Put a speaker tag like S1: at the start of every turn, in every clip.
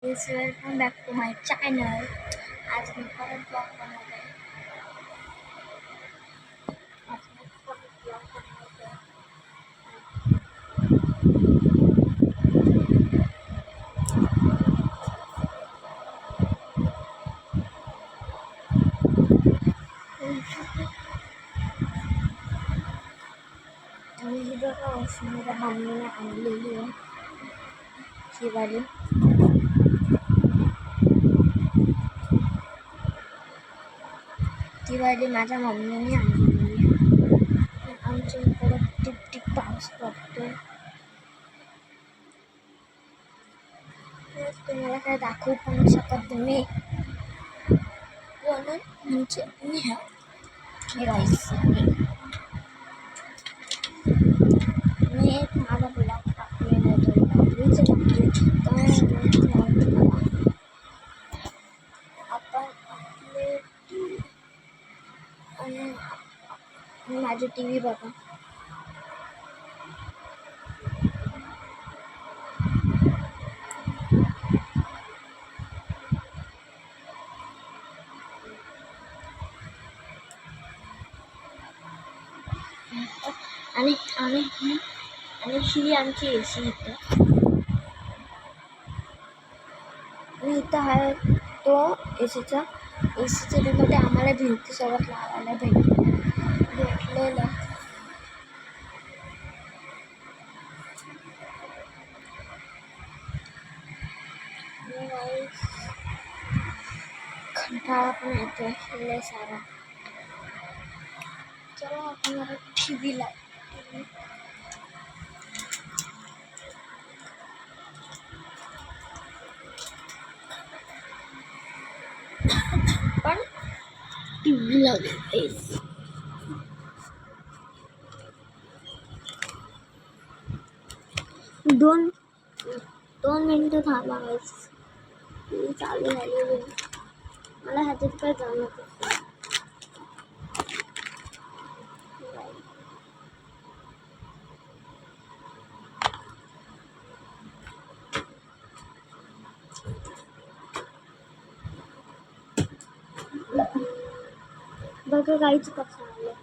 S1: Welcome back to my channel. आज मी परत ब्लॉग बनवत आहे. आणि ही बघा माझ्या मम्मीने आणलेली आहे ही वाली. ती वाली माझ्या मम्मीने आणलेली आहे. आमच्या इकडे टिप टिप पाऊस पडतो. तुम्हाला काय दाखवू पण शकत नाही म्हणून म्हणजे मी एक माझा ब्लॉग टाकलेला आपण माझी टी व्ही बघा. आणि आणि आणि ही आमची ए सी इथं. आणि इथं आहे तो ए सीचा रिमोट आम्हाला भिंतीसोबत लावायला भेटलेला. कंटाळा पण येतोय सारा. चला आपण टी व्ही लावू. पण टी व्ही लावली. दोन मिनिटं थांबा. चालू झाली. मला ह्याच्यात काय जमत नाही. बघा गाईचं कसं आलं.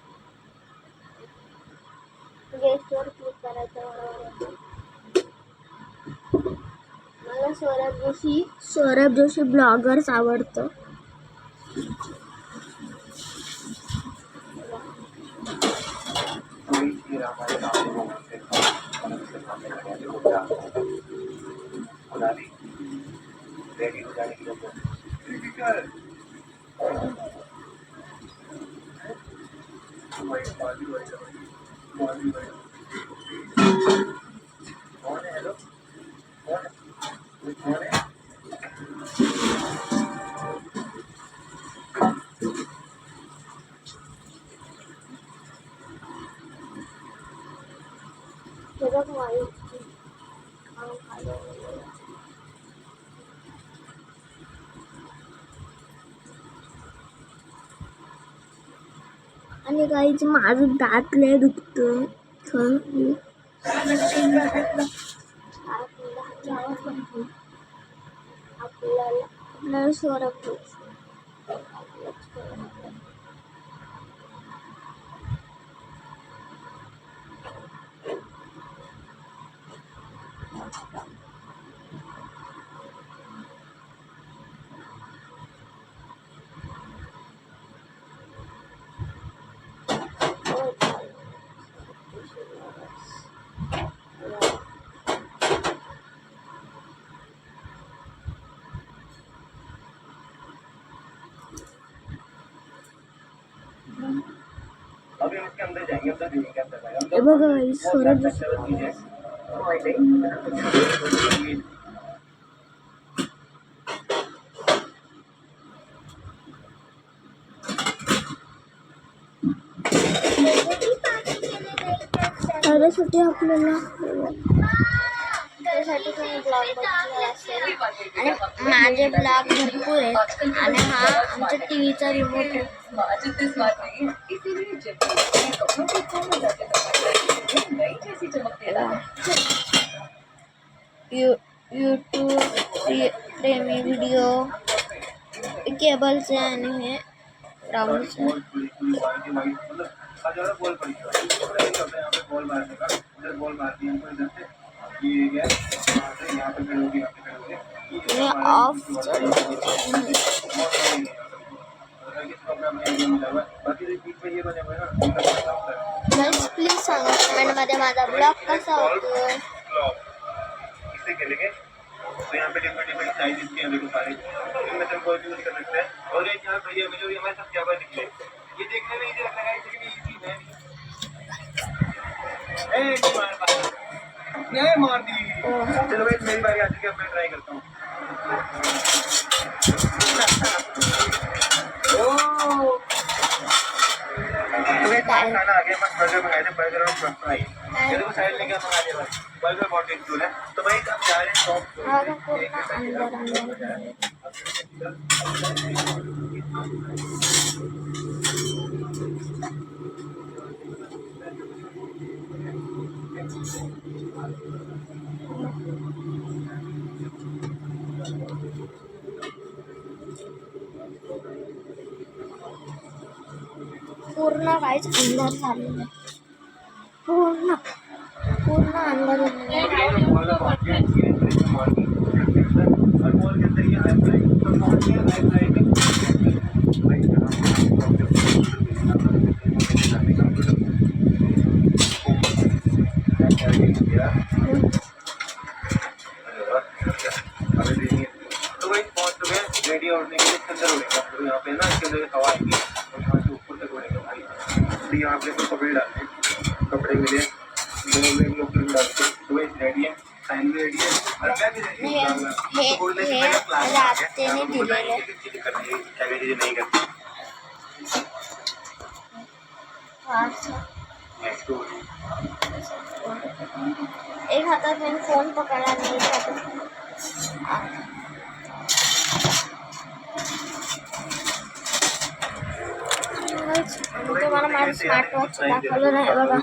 S1: गेस्टवर क्लिक करायचं. मला सौरभ जोशी ब्लॉगर्स आवडतं. आणि गाईच माझं दात लय दुखतं. आपल्याला सौरभ बघा सौरभ त्यासाठी आपल्याला त्यासाठी तुम्ही ब्लॉग बघितला असेल. आणि माझे ब्लॉग भरपूर आहेत. आणि हा आमच्या टी व्हीचा रिमोट आहे. शकते मी व्हिडिओ केबलचे आणि हे राऊंडचे. ऑफ प्लीज सांगा कमेंटमध्ये माझा ब्लॉग कसा होतोय.
S2: तो यहाँ पे डिफरेंट डिफरेंट साइजेस के देखो सारे इनमें से कोई भी यूज कर सकते हैं. और एक यहाँ भैया जो हमारे साथ क्या बात निकले ये देखने में इजी लग रहा है लेकिन इजी है नहीं मार दी. चलो भाई मेरी बारी आती है अब मैं ट्राई करता हूँ. खाना आ गया बस बर्गर मंगाए थे बर्गर और फ्राई चलो साइड लेके मंगा दिया भाई. बर्गर बहुत टेस्टी है तो भाई आप जा रहे हैं शॉप
S1: पूर्ण काहीच अंधार झालेलं आहे. पूर्ण पूर्ण अंधार
S2: रेडी होने के लिए अंदर उड़ेगा तो यहाँ पे ना इसके अंदर हवा आएगी और यहाँ से ऊपर तक उड़ेगा भाई. तो यहाँ पे तो कपड़े डालते कपड़े मिले लोग डालते तो रेडी है साइन भी रेडी है और मैं भी रेडी
S1: हे रात्रीने दिलेलं
S2: चीजें नहीं करती.
S1: एक हातात मी फोन पकडला आणि एक हातात तुम्हाला माझं स्मार्ट वॉच दाखवलं नाही बघा.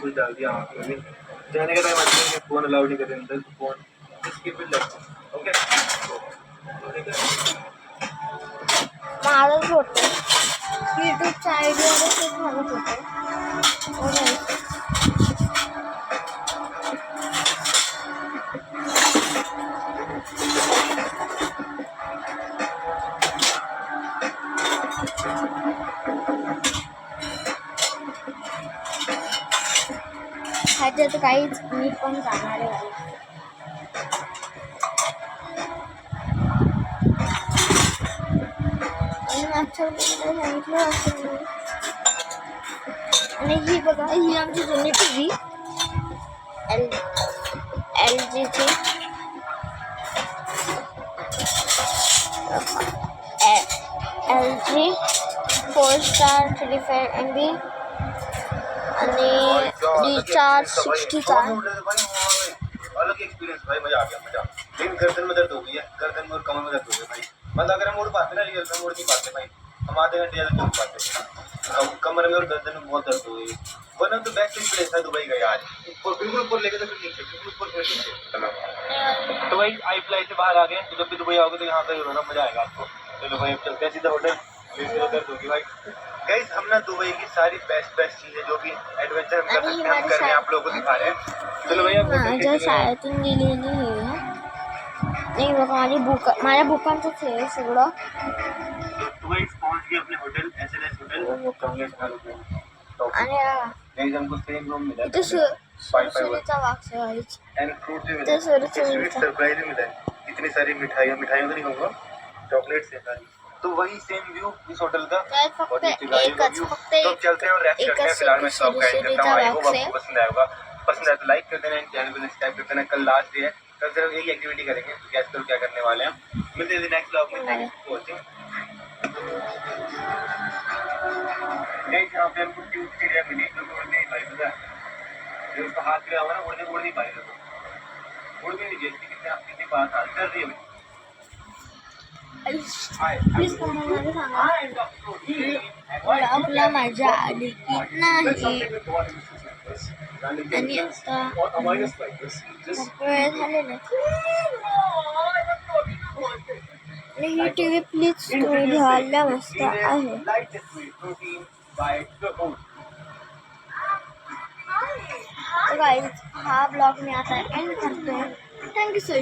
S2: जाने का टाइम आते हैं फोन अलाउड नहीं करते अंदर phone skip it like okay.
S1: माझंच होतं यूट्यूबच्या आयडियावरच एक माझं होतं. ह्याच्यात काहीच मी पण जाणार आहे. आणि मागच्या सांगितलं असं. आणि ही बघा ही आमची जुनी टी व्ही LGची LG 4-star 35 MB आणि रिचार्ज 64.
S2: अलग एक्सपीरियंस भाई मजा आ गया मजा. लेकिन गर्दन में दर्द हो गई है गर्दन में और कमर में दर्द हो गई भाई. मतलब अगर हम उड़ पाते ना रियल में उड़ नहीं पाते भाई. हम आधे घंटे ज़्यादा नहीं उड़ पाते. कमर में और गर्दन में बहुत दर्द हो गई. One of the best place है दुबई का यार. बिल्कुल ऊपर लेके तो फिर नीचे बिल्कुल ऊपर फिर नीचे. तो भाई आई फ्लाई से बाहर आ गए तो जब भी दुबई आओगे तो यहाँ पे ना मजा आएगा आपको. चलो भाई अब चलते हैं सीधा होटल. दर्द होगी भाई. गाइस हम ना दुबई की सारी बेस्ट चीजें जो भी एडवेंचर हम कर सकते हैं हम कर रहे हैं आप लोगों को दिखा रहे हैं. चलो भैया
S1: माझ्या शाळेतून गेलेली हे नाही बघा माझ्या बुकांचंच आहे सगळं.
S2: दुबई पहुंच गए अपने होटल SLS होटल
S1: आणि
S2: गाइस हमको सेम रूम मिला
S1: इथे सुरीचा वाक्स आहे.
S2: एंड फ्रूट भी मिला. स्वीट सरप्राइज भी मिला. इतनी सारी मिठाइयाँ तो नहीं कहूँगा चॉकलेट्स है सारी. तो वही सेम व्यू इस होटल का
S1: फक्त एकच
S2: तो चलते हैं और रेस्ट करते हैं. फिलहाल मैं शॉप का एंड करता हूँ. आई होप आपको पसंद आएगा. पसंद आए तो लाइक कर देना. चैनल को सब्सक्राइब कर देना. कल लास्ट डे है. कल सिर्फ एक एक्टिविटी करेंगे. गैस करो क्या करने वाले हैं. मिलते हैं नेक्स्ट ब्लॉग में. Thank you for watching. यहाँ पे हमको क्यूट चिड़िया मिली जो उड़ नहीं पाई. पता है जो उसका हाथ गिरा हुआ ना उड़ नहीं पाई. उड़ भी नहीं गई. कितनी पास आ कर रही है.
S1: प्लीज कमेंटमध्ये सांगा ब्लॉगला मजा आली की नाही. आणि आता वेळ झालेला आणि ही टीव्ही प्लीज तुम्ही घ्यायला मस्त आहे. तो गाइस हा ब्लॉग मी आता एंड करतो. Thank you so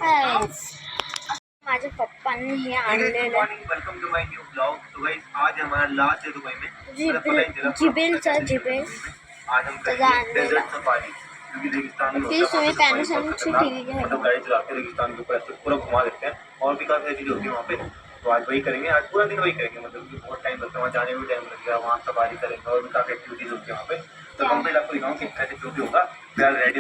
S1: much. माझ्या पप्पांनी हे आणलेलं
S2: welcome to my new blog. तो गाइस आज हमारा लास्ट है दुबई में.
S1: जिबेलचा
S2: आज हम करेंगे डेजर्ट सफारी क्योंकि रेगिस्तान में
S1: प्लीज तुम्ही पॅनासॉनिकची टीव्ही घ्या.
S2: मतलब गाड़ी चलाते हैं रेगिस्तान के ऊपर ऐसे पूरा घुमा देते हैं और भी काफी चीजें होती है वहाँ पे. तो आज वही करेंगे. आज पूरा दिन वही करेंगे. मतलब कि बहुत टाइम लगता है वहाँ जाने में भी टाइम लगेगा. वहाँ सफारी करेंगे और भी काफी एक्टिविटीज होती है वहाँ पे. तो कंप्लीट आपको दिखाऊँ कि कैसे जो भी होगा फिलहाल रेडी